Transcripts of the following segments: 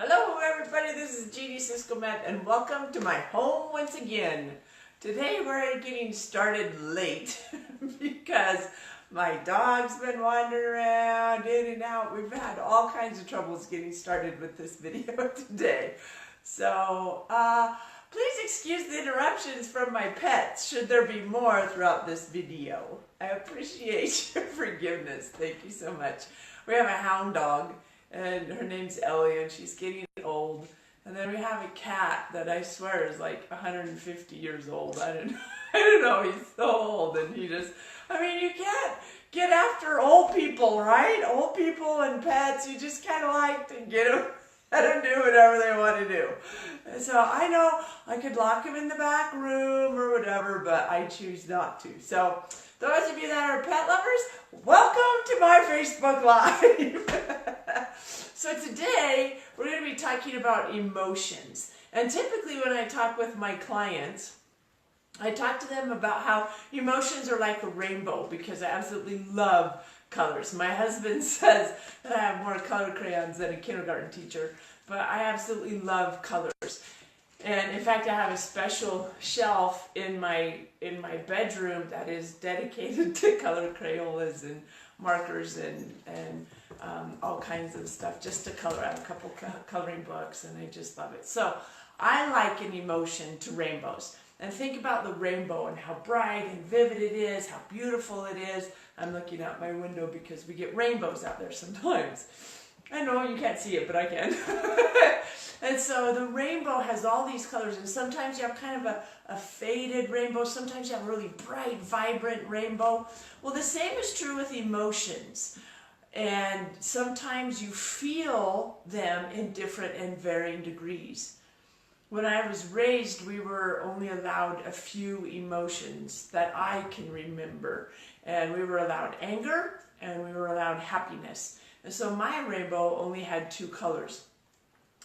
Hello everybody, this is Jeanie Cisco-Meth and welcome to my home once again. Today we're getting started late because my dog's been wandering around in and out. We've had all kinds of troubles getting started with this video today. So please excuse the interruptions from my pets should there be more throughout this video. I appreciate your forgiveness. Thank you so much. We have a hound dog and her name's Ellie and she's getting old. And then we have a cat that I swear is like 150 years old. I don't know, he's so old and he just, you can't get after old people, right? Old people and pets, you just kind of like to let them do whatever they want to do. And so I know I could lock them in the back room or whatever, but I choose not to. So those of you that are pet lovers, welcome to my Facebook Live. So today we're going to be talking about emotions. And typically when I talk with my clients, I talk to them about how emotions are like a rainbow because I absolutely love colors. My husband says that I have more color crayons than a kindergarten teacher, but I absolutely love colors. And in fact, I have a special shelf in my bedroom that is dedicated to color Crayolas and markers and all kinds of stuff just to color. I have a couple coloring books and I just love it. So I liken emotion to rainbows. And think about the rainbow and how bright and vivid it is, how beautiful it is. I'm looking out my window because we get rainbows out there sometimes. I know you can't see it, but I can. And so the rainbow has all these colors, and sometimes you have kind of a faded rainbow, sometimes you have a really bright, vibrant rainbow. Well, the same is true with emotions. And sometimes you feel them in different and varying degrees. When I was raised, we were only allowed a few emotions that I can remember. And we were allowed anger and we were allowed happiness. And so my rainbow only had two colors.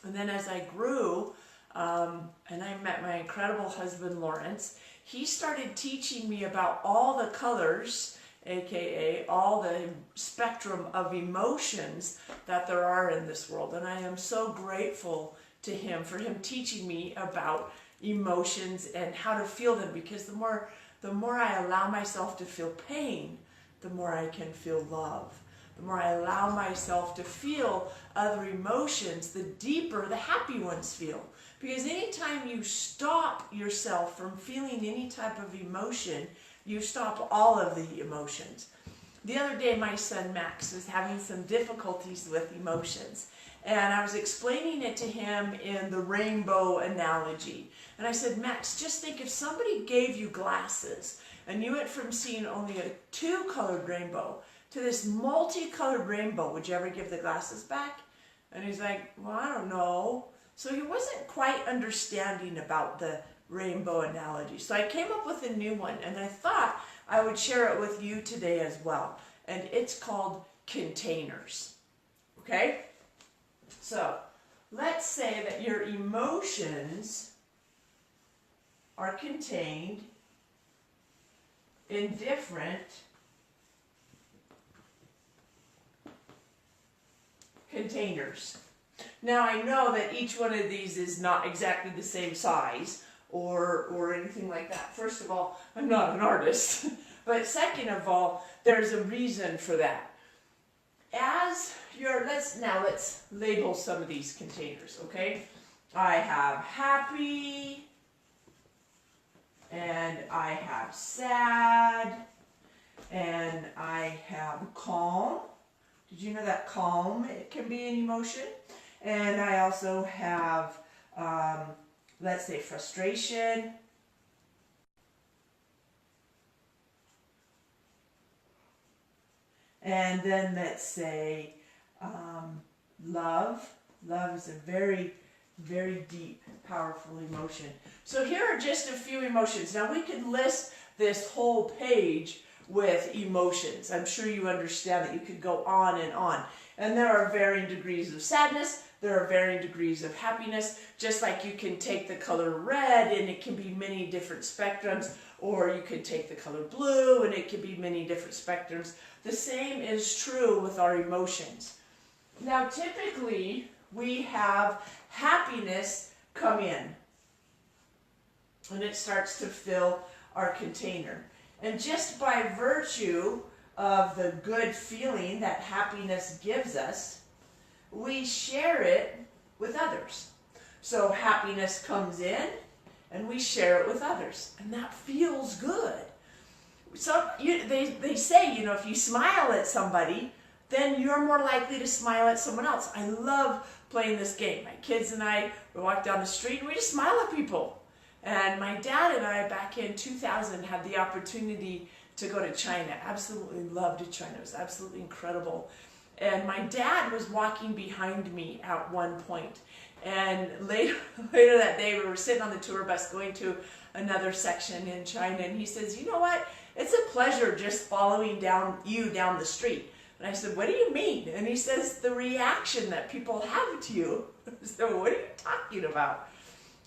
And then as I grew, and I met my incredible husband, Lawrence, he started teaching me about all the colors, aka all the spectrum of emotions that there are in this world. And I am so grateful to him for him teaching me about emotions and how to feel them, because the more I allow myself to feel pain, the more I can feel love. The more I allow myself to feel other emotions, the deeper the happy ones feel. Because anytime you stop yourself from feeling any type of emotion, you stop all of the emotions. The other day, my son Max was having some difficulties with emotions. And I was explaining it to him in the rainbow analogy. And I said, Max, just think if somebody gave you glasses and you went from seeing only a two-colored rainbow to this multicolored rainbow, would you ever give the glasses back? And he's like, well, I don't know. So he wasn't quite understanding about the rainbow analogy. So I came up with a new one, and I thought I would share it with you today as well. And it's called containers. Okay? So let's say that your emotions are contained in different containers. Now I know that each one of these is not exactly the same size or anything like that. First of all, I'm not an artist. But second of all, there's a reason for that. Let's label some of these containers, okay? I have happy, and I have sad, and I have calm. Did you know that calm, it can be an emotion? And I also have, let's say, frustration. And then let's say love. Love is a very, very deep, powerful emotion. So here are just a few emotions. Now we could list this whole page with emotions. I'm sure you understand that you could go on and on. And there are varying degrees of sadness. There are varying degrees of happiness. Just like you can take the color red and it can be many different spectrums, or you could take the color blue and it can be many different spectrums. The same is true with our emotions. Now typically we have happiness come in. And it starts to fill our container. And just by virtue of the good feeling that happiness gives us, we share it with others. So happiness comes in and we share it with others. And that feels good. So they say, you know, if you smile at somebody, then you're more likely to smile at someone else. I love playing this game. My kids and I, we walk down the street and we just smile at people. And my dad and I, back in 2000, had the opportunity to go to China. Absolutely loved China. It was absolutely incredible. And my dad was walking behind me at one point. And later that day, we were sitting on the tour bus going to another section in China. And he says, you know what? It's a pleasure just following you down the street. And I said, what do you mean? And he says, the reaction that people have to you. So what are you talking about?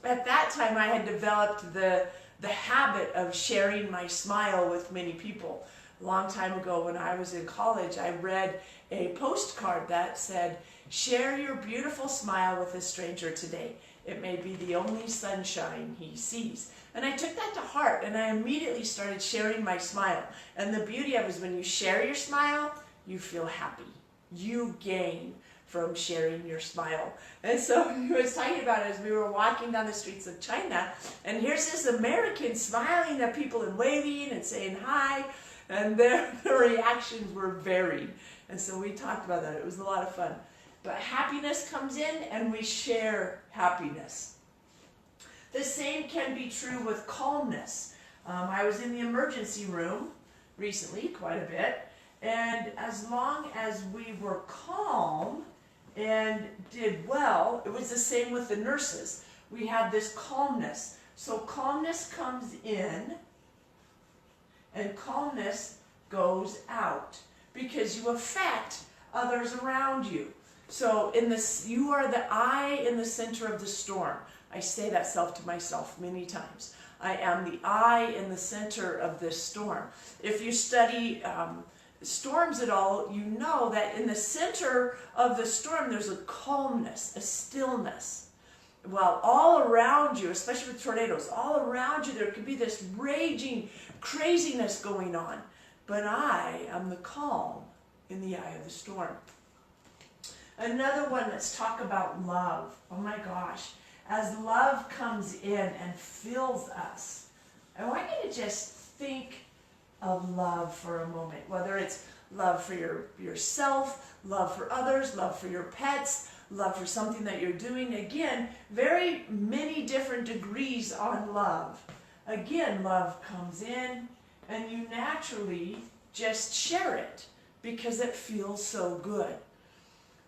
At that time, I had developed the habit of sharing my smile with many people. A long time ago when I was in college, I read a postcard that said, share your beautiful smile with a stranger today. It may be the only sunshine he sees. And I took that to heart, and I immediately started sharing my smile. And the beauty of it is when you share your smile, you feel happy. You gain from sharing your smile. And so he was talking about it as we were walking down the streets of China, and here's this American smiling at people and waving and saying hi, and their reactions were varied. And so we talked about that. It was a lot of fun. But happiness comes in and we share happiness. The same can be true with calmness. I was in the emergency room recently, quite a bit, and as long as we were calm and did well, it was the same with the nurses. We had this calmness. So calmness comes in and calmness goes out because you affect others around you. So you are the eye in the center of the storm. I say that to myself many times. I am the eye in the center of this storm. If you study storms at all, you know that in the center of the storm there's a calmness, a stillness. While all around you, especially with tornadoes, all around you there could be this raging craziness going on. But I am the calm in the eye of the storm. Another one, let's talk about love. Oh my gosh. As love comes in and fills us, I want you to just think of love for a moment. Whether it's love for yourself, love for others, love for your pets, love for something that you're doing. Again, very many different degrees on love. Again, love comes in and you naturally just share it because it feels so good.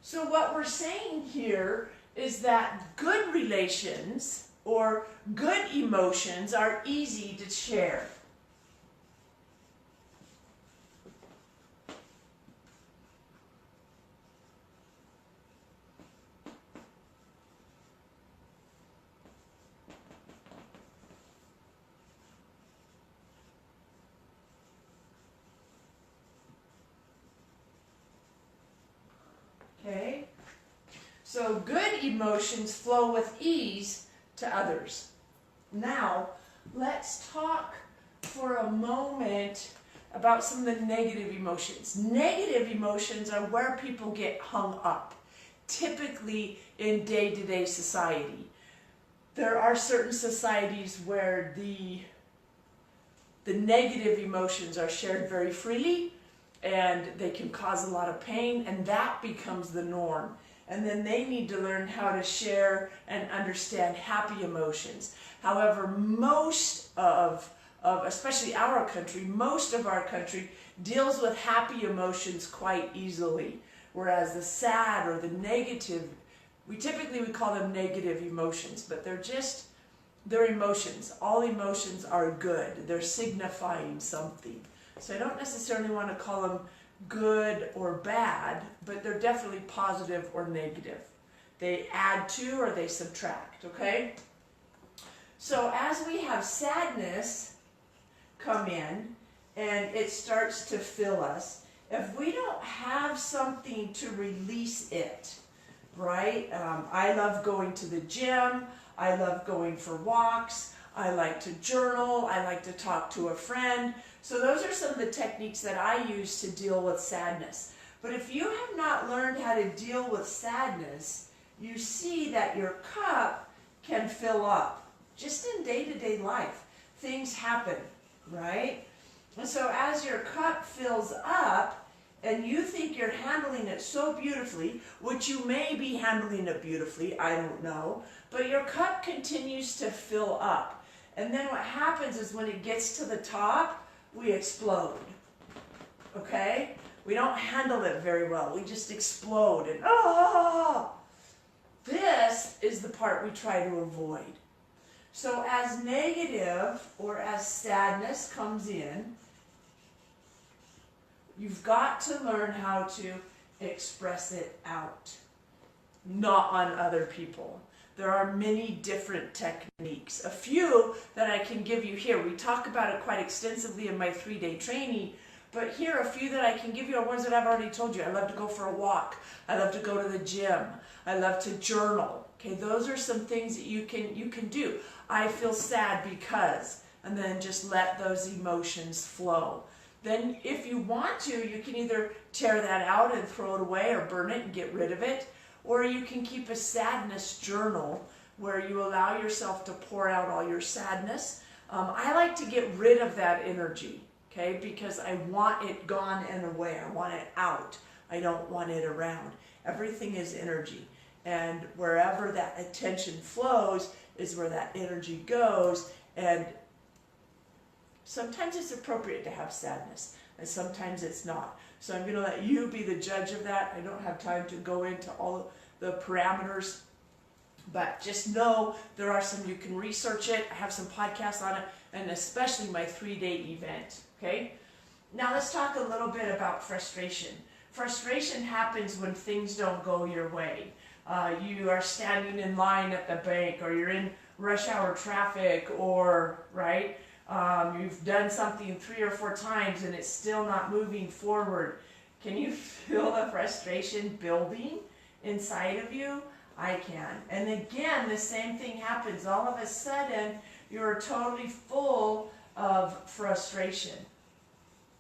So what we're saying here is that good relations or good emotions are easy to share. Okay? So good emotions flow with ease to others. Now, let's talk for a moment about some of the negative emotions. Negative emotions are where people get hung up, typically in day-to-day society. There are certain societies where the negative emotions are shared very freely, and they can cause a lot of pain, and that becomes the norm. And then they need to learn how to share and understand happy emotions. However, most of especially our country, most of our country deals with happy emotions quite easily. Whereas the sad or the negative, we typically would call them negative emotions, but they're emotions. All emotions are good. They're signifying something. So I don't necessarily want to call them good or bad, but they're definitely positive or negative. They add to or they subtract, okay? So as we have sadness come in and it starts to fill us, if we don't have something to release it, right? I love going to the gym. I love going for walks. I like to journal. I like to talk to a friend. So those are some of the techniques that I use to deal with sadness. But if you have not learned how to deal with sadness, you see that your cup can fill up. Just in day-to-day life, things happen, right? And so as your cup fills up, and you think you're handling it so beautifully, which you may be handling it beautifully, I don't know, but your cup continues to fill up. And then what happens is when it gets to the top, we explode, okay? We don't handle it very well. We just explode and This is the part we try to avoid. So as negative or as sadness comes in, you've got to learn how to express it out, not on other people. There are many different techniques. A few that I can give you here. We talk about it quite extensively in my 3-day training, but here a few that I can give you are ones that I've already told you. I love to go for a walk. I love to go to the gym. I love to journal. Okay, those are some things that you can do. I feel sad because, and then just let those emotions flow. Then if you want to, you can either tear that out and throw it away or burn it and get rid of it, or you can keep a sadness journal where you allow yourself to pour out all your sadness. I like to get rid of that energy, okay, because I want it gone and away. I want it out. I don't want it around. Everything is energy, and wherever that attention flows is where that energy goes. And sometimes it's appropriate to have sadness, and sometimes it's not. So I'm going to let you be the judge of that. I don't have time to go into all the parameters, but just know there are some, you can research it. I have some podcasts on it, and especially my 3-day event, okay? Now let's talk a little bit about frustration. Frustration happens when things don't go your way. You are standing in line at the bank, or you're in rush hour traffic, or, right? You've done something 3 or 4 times and it's still not moving forward. Can you feel the frustration building inside of you? I can. And again, the same thing happens. All of a sudden, you're totally full of frustration.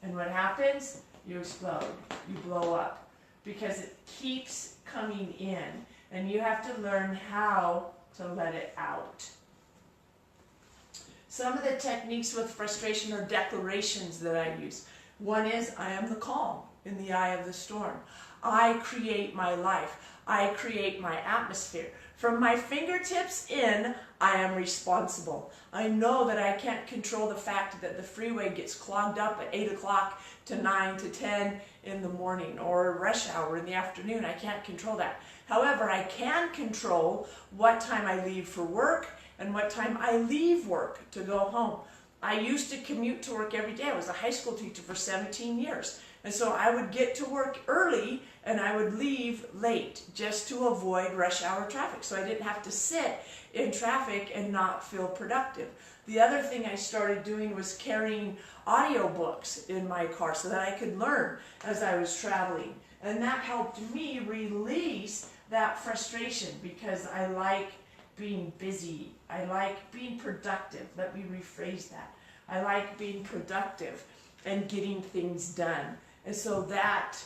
And what happens? You explode. You blow up. Because it keeps coming in. And you have to learn how to let it out. Some of the techniques with frustration are declarations that I use. One is, I am the calm in the eye of the storm. I create my life. I create my atmosphere. From my fingertips in, I am responsible. I know that I can't control the fact that the freeway gets clogged up at 8 o'clock to 9 to 10 in the morning, or rush hour in the afternoon. I can't control that. However, I can control what time I leave for work and what time I leave work to go home. I used to commute to work every day. I was a high school teacher for 17 years. And so I would get to work early and I would leave late just to avoid rush hour traffic. So I didn't have to sit in traffic and not feel productive. The other thing I started doing was carrying audiobooks in my car so that I could learn as I was traveling. And that helped me release that frustration because I like being busy. I like being productive. Let me rephrase that. I like being productive and getting things done. And so that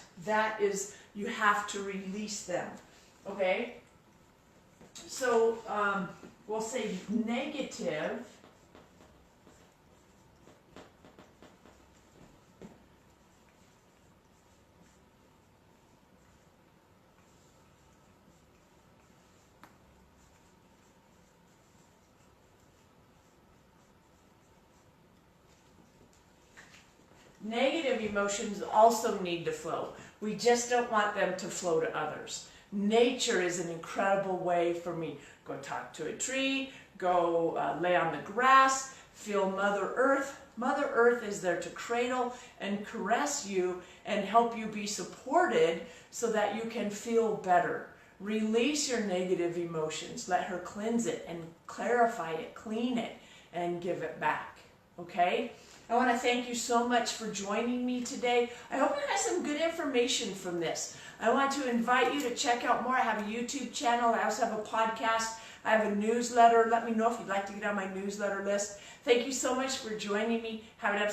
is, you have to release them. Okay? So we'll say negative. Negative emotions also need to flow. We just don't want them to flow to others. Nature is an incredible way for me. Go talk to a tree, go lay on the grass, feel Mother Earth. Mother Earth is there to cradle and caress you and help you be supported so that you can feel better. Release your negative emotions. Let her cleanse it and clarify it, clean it, and give it back. Okay? I want to thank you so much for joining me today. I hope you got some good information from this. I want to invite you to check out more. I have a YouTube channel. I also have a podcast. I have a newsletter. Let me know if you'd like to get on my newsletter list. Thank you so much for joining me. Have an episode.